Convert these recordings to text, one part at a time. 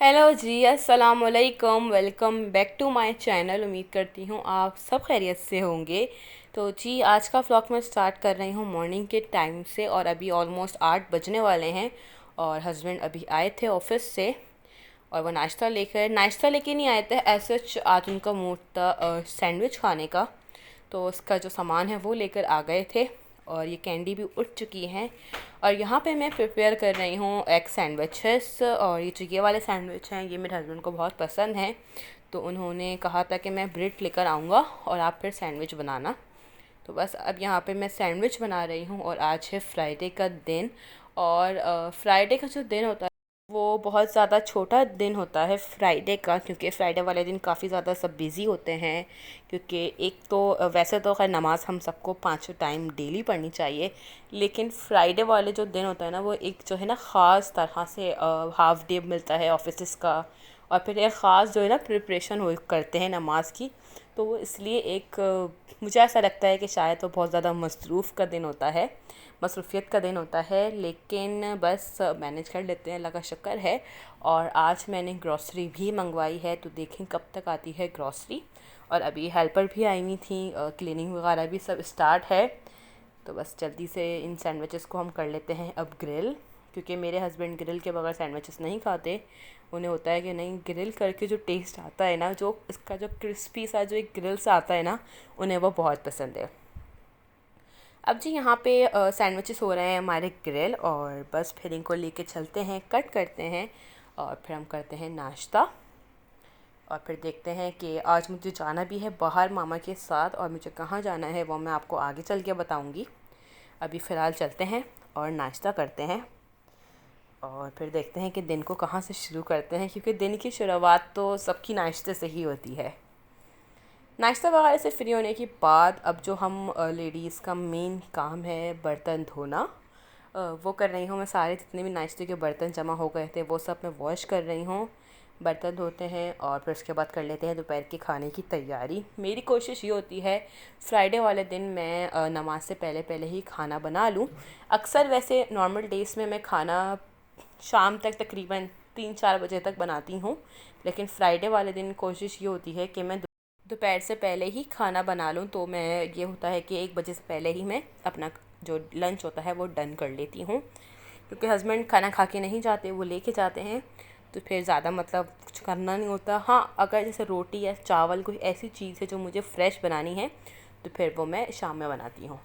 Hello ji, अस्सलाम वालेकुम। Welcome back to my channel. उम्मीद करती हूँ आप सब खैरियत से होंगे। तो जी, आज का व्लॉग मैं स्टार्ट कर रही हूँ मॉर्निंग के टाइम से और अभी ऑलमोस्ट 8 बजने वाले हैं। और हस्बैंड अभी आए थे ऑफिस से और वो नाश्ता लेके नहीं आए थे। ऐसे आज उनका मूड था सैंडविच खाने का, तो उसका जो सामान है वो लेकर आ गए थे। और ये कैंडी भी उठ चुकी हैं। और यहाँ पे मैं प्रिपेयर कर रही हूँ एग सैंडविचेस। और ये वाले सैंडविच हैं, ये मेरे हस्बैंड को बहुत पसंद हैं। तो उन्होंने कहा था कि मैं ब्रेड लेकर आऊँगा और आप फिर सैंडविच बनाना। तो बस अब यहाँ पे मैं सैंडविच बना रही हूँ। और आज है फ्राइडे का दिन। और फ्राइडे का जो दिन होता है वो बहुत ज़्यादा छोटा दिन होता है फ्राइडे का, क्योंकि फ़्राइडे वाले दिन काफ़ी ज़्यादा सब बिज़ी होते हैं। क्योंकि एक तो वैसे तो खैर नमाज़ हम सबको पाँचों टाइम डेली पढ़नी चाहिए, लेकिन फ्राइडे वाले जो दिन होता है ना, वो एक जो है ना ख़ास तरह से हाफ़ डे मिलता है ऑफिस का। और फिर एक ख़ास जो है ना प्रिपरेशन हो करते हैं नमाज की। तो वो इसलिए एक मुझे ऐसा लगता है कि शायद वो बहुत ज़्यादा मसरूफ़ियत का दिन होता है। लेकिन बस मैनेज कर लेते हैं, अल्लाह का शुक्र है। और आज मैंने ग्रॉसरी भी मंगवाई है, तो देखें कब तक आती है ग्रॉसरी। और अभी हेल्पर भी आई हुई थी, क्लीनिंग वगैरह भी सब स्टार्ट है। तो बस जल्दी से इन सैंडविचेस को हम कर लेते हैं अब ग्रिल, क्योंकि मेरे हस्बैंड ग्रिल के बगैर सैंडविचेस नहीं खाते। उन्हें होता है कि नहीं, ग्रिल करके जो टेस्ट आता है ना, जो इसका जो क्रिस्पी सा जो एक ग्रिल से आता है ना, उन्हें वो बहुत पसंद है। अब जी यहाँ पे सैंडविचेस हो रहे हैं हमारे ग्रिल, और बस फिर इनको लेके चलते हैं, कट करते हैं और फिर हम करते हैं नाश्ता। और फिर देखते हैं कि आज मुझे जाना भी है बाहर मामा के साथ, और मुझे कहाँ जाना है वो मैं आपको आगे चल के बताऊँगी। अभी फ़िलहाल चलते हैं और नाश्ता करते हैं और फिर देखते हैं कि दिन को कहाँ से शुरू करते हैं, क्योंकि दिन की शुरुआत तो सबकी नाश्ते से ही होती है। नाश्ता वगैरह से फ्री होने के बाद अब जो हम लेडीज़ का मेन काम है बर्तन धोना, वो कर रही हूँ मैं। सारे जितने भी नाश्ते के बर्तन जमा हो गए थे वो सब मैं वॉश कर रही हूँ। बर्तन धोते हैं और फिर उसके बाद कर लेते हैं दोपहर के खाने की तैयारी। मेरी कोशिश ये होती है फ्राइडे वाले दिन मैं नमाज से पहले पहले ही खाना बना लूँ। अक्सर वैसे नॉर्मल डेज़ में मैं खाना शाम तक तकरीबन 3-4 बजे तक बनाती हूँ, लेकिन फ्राइडे वाले दिन कोशिश ये होती है कि मैं दोपहर से पहले ही खाना बना लूँ। तो मैं ये होता है कि 1 बजे से पहले ही मैं अपना जो लंच होता है वो डन कर लेती हूँ, क्योंकि हस्बैंड खाना खा के नहीं जाते, वो लेके जाते हैं। तो फिर ज़्यादा मतलब कुछ करना नहीं होता। हाँ, अगर जैसे रोटी या चावल कोई ऐसी चीज़ है जो मुझे फ़्रेश बनानी है, तो फिर वो मैं शाम में बनाती हूँ।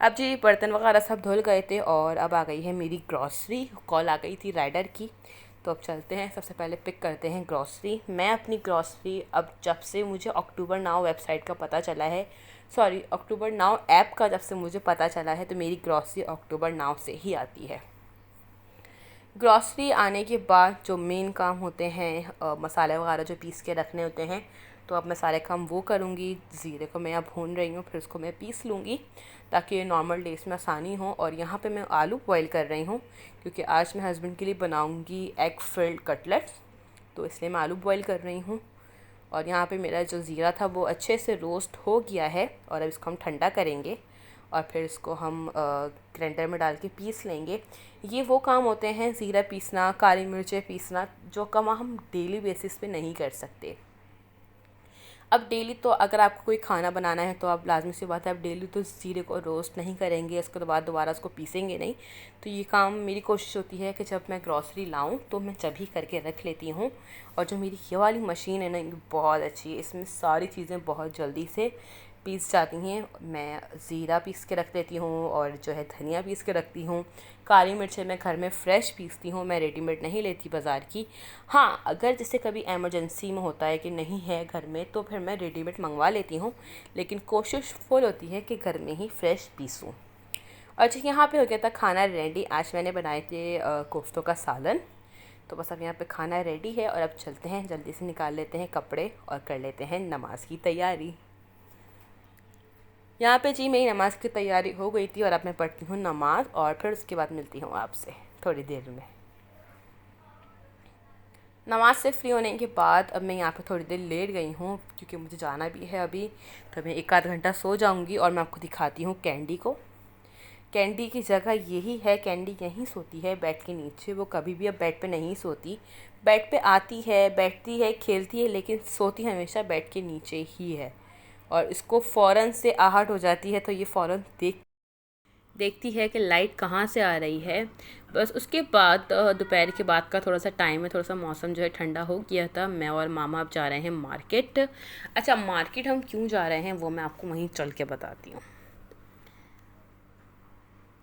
अब जी बर्तन वगैरह सब धुल गए थे और अब आ गई है मेरी ग्रॉसरी। कॉल आ गई थी राइडर की, तो अब चलते हैं, सबसे पहले पिक करते हैं ग्रॉसरी। मैं अपनी ग्रॉसरी अब जब से मुझे अक्टूबर नाउ वेबसाइट का पता चला है, सॉरी अक्टूबर नाउ ऐप का जब से मुझे पता चला है, तो मेरी ग्रॉसरी अक्टूबर नाउ से ही आती है। ग्रॉसरी आने के बाद जो मेन काम होते हैं मसाले वगैरह जो पीस के रखने होते हैं, तो अब मैं सारे काम वो करूँगी। ज़ीरे को मैं अब भून रही हूँ, फिर उसको मैं पीस लूँगी ताकि ये नॉर्मल डेज़ में आसानी हो। और यहाँ पे मैं आलू बॉईल कर रही हूँ, क्योंकि आज मैं हस्बैंड के लिए बनाऊँगी एग फिल्ड कटलेट्स, तो इसलिए मैं आलू बॉईल कर रही हूँ। और यहाँ पे मेरा जो ज़ीरा था वो अच्छे से रोस्ट हो गया है, और अब इसको हम ठंडा करेंगे और फिर इसको हम ग्राइंडर में डाल के पीस लेंगे। ये वो काम होते हैं, ज़ीरा पीसना, काली मिर्चें पीसना, जो काम हम डेली बेसिस पे नहीं कर सकते। अब डेली तो अगर आपको कोई खाना बनाना है तो आप लाजमी सी बात है, आप डेली तो ज़ीरे को रोस्ट नहीं करेंगे, उसके बाद दोबारा उसको पीसेंगे नहीं। तो ये काम मेरी कोशिश होती है कि जब मैं ग्रॉसरी लाऊं तो मैं जब ही करके रख लेती हूँ। और जो मेरी ये वाली मशीन है ना, ये बहुत अच्छी है, इसमें सारी चीज़ें बहुत जल्दी से पीस जाती हैं। मैं ज़ीरा पीस के रख देती हूँ और जो है धनिया पीस के रखती हूँ। काली मिर्चें मैं घर में फ़्रेश पीसती हूँ, मैं रेडीमेड नहीं लेती बाज़ार की। हाँ, अगर जैसे कभी एमरजेंसी में होता है कि नहीं है घर में, तो फिर मैं रेडीमेड मंगवा लेती हूँ, लेकिन कोशिश फुल होती है कि घर में ही फ़्रेश पीसूँ। और जी यहाँ पे हो गया था खाना रेडी। आज मैंने बनाए थे कोफ्तों का सालन। तो बस अब यहाँ पे खाना रेडी है और अब चलते हैं, जल्दी से निकाल लेते हैं कपड़े और कर लेते हैं नमाज़ की तैयारी। यहाँ पे जी मेरी नमाज़ की तैयारी हो गई थी और अब मैं पढ़ती हूँ नमाज़, और फिर उसके बाद मिलती हूँ आपसे थोड़ी देर में। नमाज़ से फ्री होने के बाद अब मैं यहाँ पे थोड़ी देर लेट गई हूँ, क्योंकि मुझे जाना भी है अभी। तो मैं 1 आध घंटा सो जाऊँगी और मैं आपको दिखाती हूँ कैंडी को। कैंडी की जगह यही है, कैंडी यहीं सोती है बेड के नीचे, वो कभी भी अब बेड पे नहीं सोती। बेड पे आती है, बैठती है, खेलती है, लेकिन सोती हमेशा बेड के नीचे ही है। और इसको फ़ौरन से आहट हो जाती है तो ये फ़ौरन देखती है कि लाइट कहाँ से आ रही है। बस उसके बाद दोपहर के बाद का थोड़ा सा टाइम है, थोड़ा सा मौसम जो है ठंडा हो गया था। मैं और मामा अब जा रहे हैं मार्केट। अच्छा, मार्केट हम क्यों जा रहे हैं वो मैं आपको वहीं चल के बताती हूँ।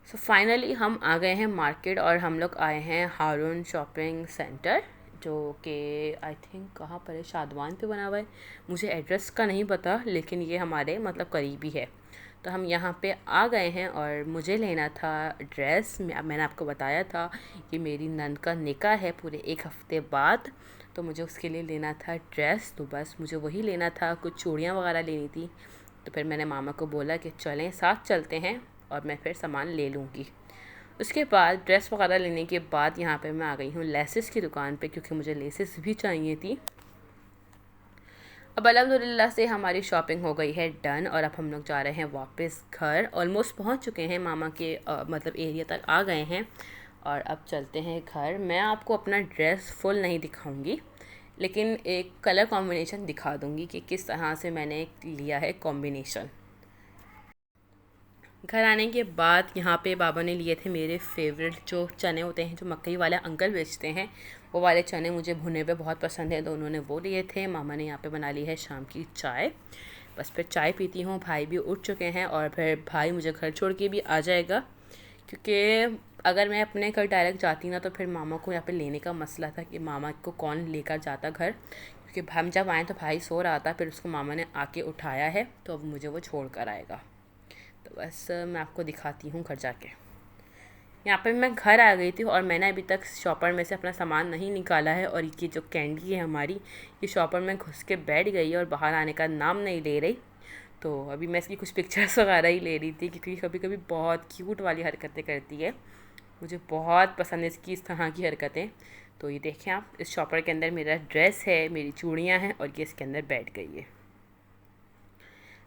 सो फाइनली हम आ गए हैं मार्केट और हम लोग आए हैं हारून शॉपिंग सेंटर, जो कि आई थिंक कहाँ पर है, शादवान पे बना हुआ है। मुझे एड्रेस का नहीं पता, लेकिन ये हमारे मतलब करीबी है। तो हम यहाँ पे आ गए हैं और मुझे लेना था ड्रेस। मैंने आपको बताया था कि मेरी नंद का निकाह है पूरे 1 हफ़्ते बाद, तो मुझे उसके लिए लेना था ड्रेस। तो बस मुझे वही लेना था, कुछ चूड़ियाँ वगैरह लेनी थी। तो फिर मैंने मामा को बोला कि चलें साथ चलते हैं और मैं फिर सामान ले लूँगी। उसके बाद ड्रेस वगैरह लेने के बाद यहाँ पे मैं आ गई हूँ लेसेस की दुकान पे, क्योंकि मुझे लेसेस भी चाहिए थी। अब अल्हम्दुलिल्लाह से हमारी शॉपिंग हो गई है डन और अब हम लोग जा रहे हैं वापस घर। ऑलमोस्ट पहुँच चुके हैं, मामा के मतलब एरिया तक आ गए हैं और अब चलते हैं घर। मैं आपको अपना ड्रेस फुल नहीं दिखाऊंगी, लेकिन एक कलर कॉम्बिनेशन दिखा दूंगी कि किस तरह से मैंने लिया है कॉम्बिनेशन। घर आने के बाद यहाँ पे बाबा ने लिए थे मेरे फेवरेट जो चने होते हैं, जो मकई वाले अंकल बेचते हैं, वो वाले चने मुझे भुने पे बहुत पसंद है, तो उन्होंने वो लिए थे। मामा ने यहाँ पे बना ली है शाम की चाय। बस फिर चाय पीती हूँ। भाई भी उठ चुके हैं और फिर भाई मुझे घर छोड़ के भी आ जाएगा, क्योंकि अगर मैं अपने घर डायरेक्ट जाती ना तो फिर मामा को यहाँ पे लेने का मसला था कि मामा को कौन लेकर जाता घर, क्योंकि हम जब आए तो भाई सो रहा था, फिर उसको मामा ने आके उठाया है, तो अब मुझे वो छोड़ कर आएगा। तो बस मैं आपको दिखाती हूँ घर जाके। यहाँ पे मैं घर आ गई थी और मैंने अभी तक शॉपर में से अपना सामान नहीं निकाला है, और ये जो कैंडी है हमारी, ये शॉपर में घुस के बैठ गई है और बाहर आने का नाम नहीं ले रही। तो अभी मैं इसकी कुछ पिक्चर्स वगैरह ही ले रही थी, क्योंकि कभी कभी बहुत क्यूट वाली हरकतें करती है। मुझे बहुत पसंद है इसकी इस तरह की हरकतें। तो ये देखें आप, इस शॉपर के अंदर मेरा ड्रेस है, मेरी चूड़ियाँ हैं, और ये इसके अंदर बैठ गई है।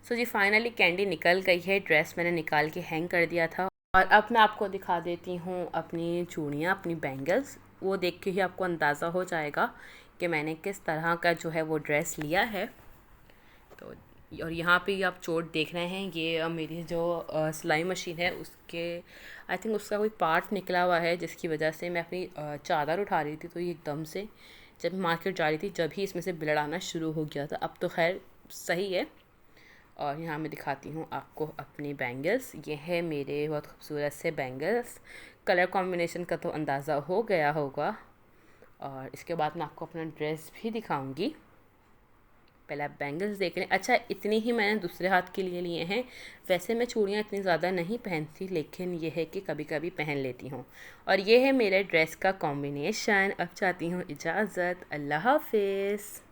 सो जी फाइनली कैंडी निकल गई है, ड्रेस मैंने निकाल के हैंग कर दिया था। और अब मैं आपको दिखा देती हूँ अपनी चूड़ियाँ, अपनी बैंगल्स। वो देख के ही आपको अंदाज़ा हो जाएगा कि मैंने किस तरह का जो है वो ड्रेस लिया है। तो और यहाँ पे आप चोट देख रहे हैं, ये मेरी जो सिलाई मशीन है उसके आई थिंक उसका कोई पार्ट निकला हुआ है, जिसकी वजह से मैं अपनी चादर उठा रही थी तो ये एकदम से जब मार्केट जा रही थी जब ही इसमें से ब्लड आना शुरू हो गया था। अब तो खैर सही है। और यहाँ मैं दिखाती हूँ आपको अपनी बैंगल्स। ये है मेरे बहुत खूबसूरत से बैंगल्स। कलर कॉम्बिनेशन का तो अंदाज़ा हो गया होगा। और इसके बाद मैं आपको अपना ड्रेस भी दिखाऊंगी। पहले आप बैंगल्स देख लें। अच्छा, इतनी ही मैंने दूसरे हाथ के लिए लिए हैं। वैसे मैं चूड़ियाँ इतनी ज़्यादा नहीं पहनती, लेकिन ये है कि कभी कभी पहन लेती हूँ। और ये है मेरे ड्रेस का कॉम्बिनेशन। अब चाहती हूँ इजाज़त। अल्लाह हाफिज़।